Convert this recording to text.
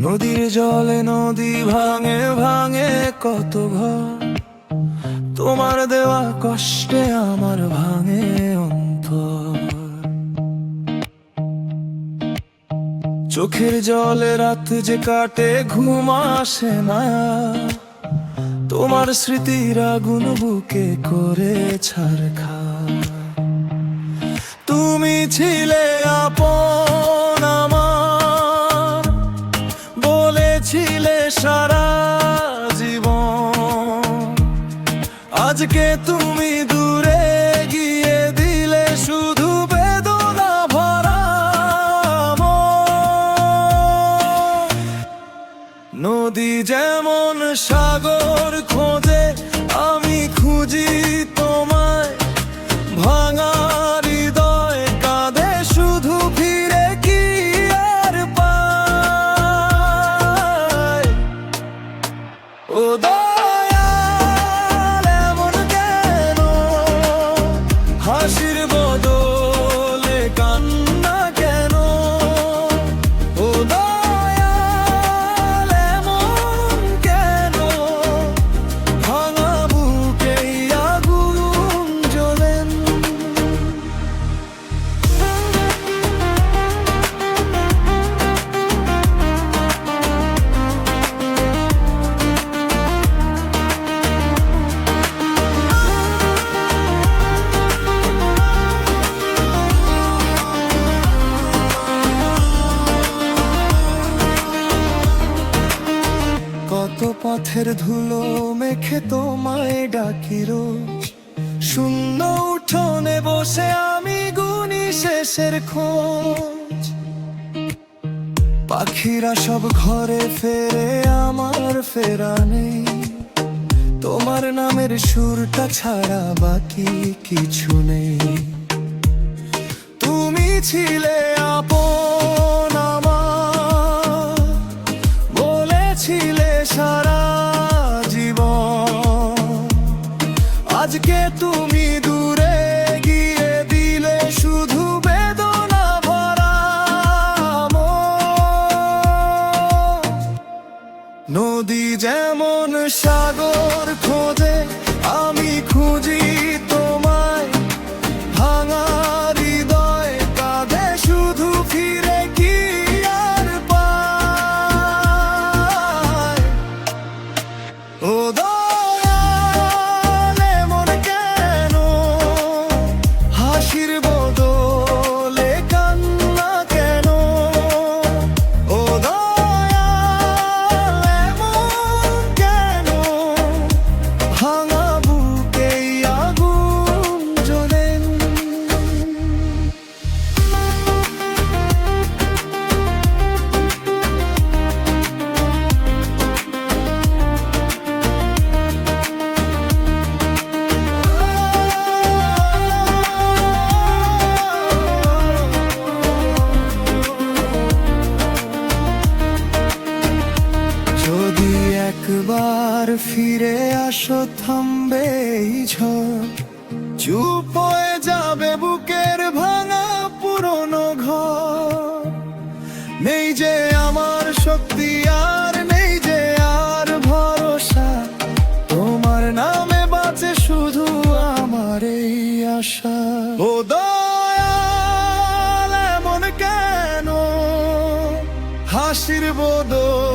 নদীর জলে নদী ভাঙে ভাঙে কত ঘর, তোমার দেওয়া কষ্টে আমার ভাঙে অন্তর। চোখের জলে রাত যে কাটে ঘুম আসে না, তোমার স্মৃতির আগুন বুকে করে ছারখার। তুমি ছিলে আপন আমার, বলেছিলে সারা জীবন। আজকে তুমি দূরে গিয়ে দিলে শুধু বেদনা ভরা মন। নদী যেমন সাগর খোঁজে, আমি খুঁজি তোমায়। ভাঙা হৃদয় কাঁদে শুধু, ফিরে কি আর পায়? ও দয়াল, এমন কেন হাসির বদলে কান্না কেন? ও দয়াল, এমন কেন ভাঙা বুকে আগুন জ্বলেন? কত পথের ধুলো মেখে তোমায় ডাকি রোজ, শূন্য উঠোনে বসে আমি গুনি শেষের খোঁজ। পাখিরা সব ঘরে ফেরে, আমার ফেরা নেই। তোমার নামের সুরটা ছাড়া বাকি কিছু নেই। তুমি ছিলে আপন আমার, বলেছিলে সারা জীবন। আজকে তুমি দূরে গিয়ে দিলে শুধু বেদনা ভরা মন। নদী যেমন সাগর খোঁজে, আমি খুঁজি তোমায়। ভাঙা হৃদয় কাঁদে শুধু, ফিরে কি আর পায়? ও দয়াল, এমন কেন হাসির বদলে কান্না কেন? ও দয়াল, এমন কেন ভাঙা বুকে আগুন জ্বলেন? যদি একবার ফিরে আসো, থামবে এই ঝড়। চুপ হয়ে যাবে বুকের ভাঙা পুরনো ঘর। নেই যে আমার শক্তি, আর নেই যে আর ভরসা। তোমার নামে বাঁচে শুধু আমার এই আশা। ও দয়াল, এমন কেন হাসির বদল